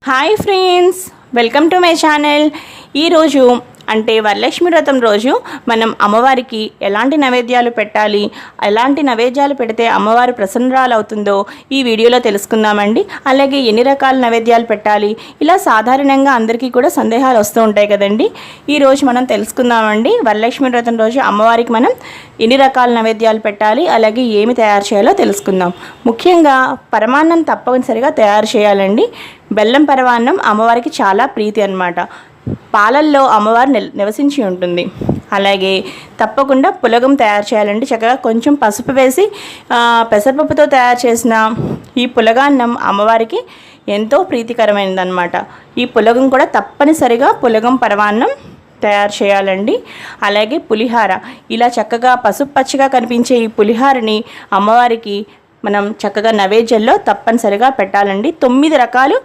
Hi friends, welcome to my channel. ఈరోజు అంటే వరలక్ష్మి వ్రతం రోజు మనం అమ్మవారికి ఎలాంటి నైవేద్యాలు పెట్టాలి, ఎలాంటి నైవేద్యాలు పెడితే అమ్మవారు ప్రసన్నరాలు అవుతుందో ఈ వీడియోలో తెలుసుకుందామండి. అలాగే ఎన్ని రకాల నైవేద్యాలు పెట్టాలి, ఇలా సాధారణంగా అందరికీ కూడా సందేహాలు వస్తూ ఉంటాయి కదండి. ఈరోజు మనం తెలుసుకుందామండి. వరలక్ష్మి వ్రతం రోజు అమ్మవారికి మనం ఎన్ని రకాల నైవేద్యాలు పెట్టాలి, అలాగే ఏమి తయారు చేయాలో తెలుసుకుందాం. ముఖ్యంగా పరమాన్నం తప్పనిసరిగా తయారు చేయాలండి. బెల్లం పరమాన్నం అమ్మవారికి చాలా ప్రీతి అన్నమాట. పాలల్లో అమ్మవారు నివసించి ఉంటుంది. అలాగే తప్పకుండా పులగం తయారు చేయాలండి. చక్కగా కొంచెం పసుపు వేసి పెసరపప్పుతో తయారు చేసిన ఈ పులగాన్నం అమ్మవారికి ఎంతో ప్రీతికరమైనదన్నమాట. ఈ పులగం కూడా తప్పనిసరిగా పులగం పరమాన్నం తయారు చేయాలండి. అలాగే పులిహార, ఇలా చక్కగా పసుపు పచ్చిగా కనిపించే ఈ పులిహారని అమ్మవారికి మనం చక్కగా నైవేద్యంలో తప్పనిసరిగా పెట్టాలండి. 9 రకాలు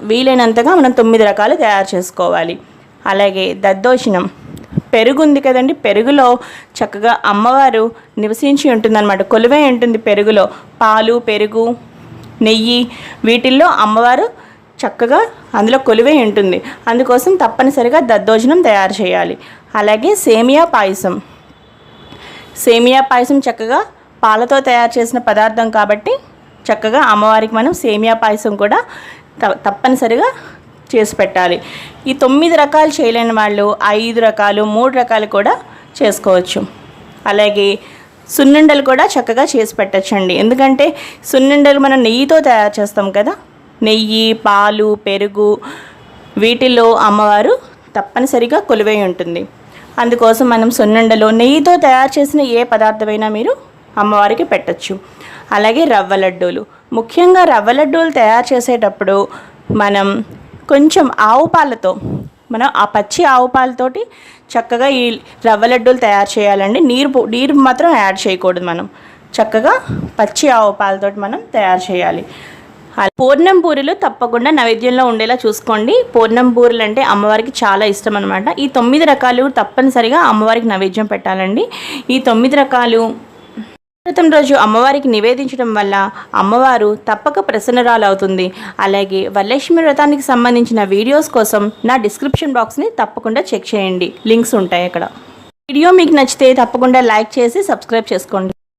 వీలైనంతగా మనం 9 రకాలు తయారు చేసుకోవాలి. అలాగే దద్దోజనం, పెరుగు ఉంది కదండి, పెరుగులో చక్కగా అమ్మవారు నివసించి ఉంటుందన్నమాట, కొలువై ఉంటుంది. పెరుగులో పాలు, పెరుగు, నెయ్యి వీటిల్లో అమ్మవారు చక్కగా అందులో కొలువై ఉంటుంది. అందుకోసం తప్పనిసరిగా దద్దోజనం తయారు చేయాలి. అలాగే సేమియా పాయసం చక్కగా పాలతో తయారు చేసిన పదార్థం కాబట్టి చక్కగా అమ్మవారికి మనం సేమియా పాయసం కూడా తప్పనిసరిగా చేసి పెట్టాలి. ఈ 9 రకాలు చేయలేని వాళ్ళు 5 రకాలు, 3 రకాలు కూడా చేసుకోవచ్చు. అలాగే సున్నుండలు కూడా చక్కగా చేసి పెట్టచ్చండి. ఎందుకంటే సున్నుండలు మనం నెయ్యితో తయారు చేస్తాం కదా, నెయ్యి, పాలు, పెరుగు వీటిల్లో అమ్మవారు తప్పనిసరిగా కొలువై ఉంటుంది. అందుకోసం మనం సున్నుండలు నెయ్యితో తయారు చేసిన ఏ పదార్థమైనా మీరు అమ్మవారికి పెట్టచ్చు. అలాగే రవ్వ లడ్డూలు, ముఖ్యంగా రవ్వ లడ్డూలు తయారు చేసేటప్పుడు మనం కొంచెం ఆవు పాలతో, మనం ఆ పచ్చి ఆవు పాలతోటి చక్కగా ఈ రవ్వ లడ్డూలు తయారు చేయాలండి. నీరు మాత్రం యాడ్ చేయకూడదు. మనం చక్కగా పచ్చి ఆవు పాలతోటి మనం తయారు చేయాలి. పూర్ణం పూరీలు తప్పకుండా నైవేద్యంలో ఉండేలా చూసుకోండి. పూర్ణం పూరీలు అంటే అమ్మవారికి చాలా ఇష్టం అనమాట. ఈ 9 రకాలు తప్పనిసరిగా అమ్మవారికి నైవేద్యం పెట్టాలండి. ఈ 9 రకాలు వ్రతం రోజు అమ్మవారికి నివేదించడం వల్ల అమ్మవారు తప్పక ప్రసన్నరాలు అవుతుంది. అలాగే వరలక్ష్మి వ్రతానికి సంబంధించిన వీడియోస్ కోసం నా డిస్క్రిప్షన్ బాక్స్ని తప్పకుండా చెక్ చేయండి, లింక్స్ ఉంటాయి అక్కడ. వీడియో మీకు నచ్చితే తప్పకుండా లైక్ చేసి సబ్స్క్రైబ్ చేసుకోండి.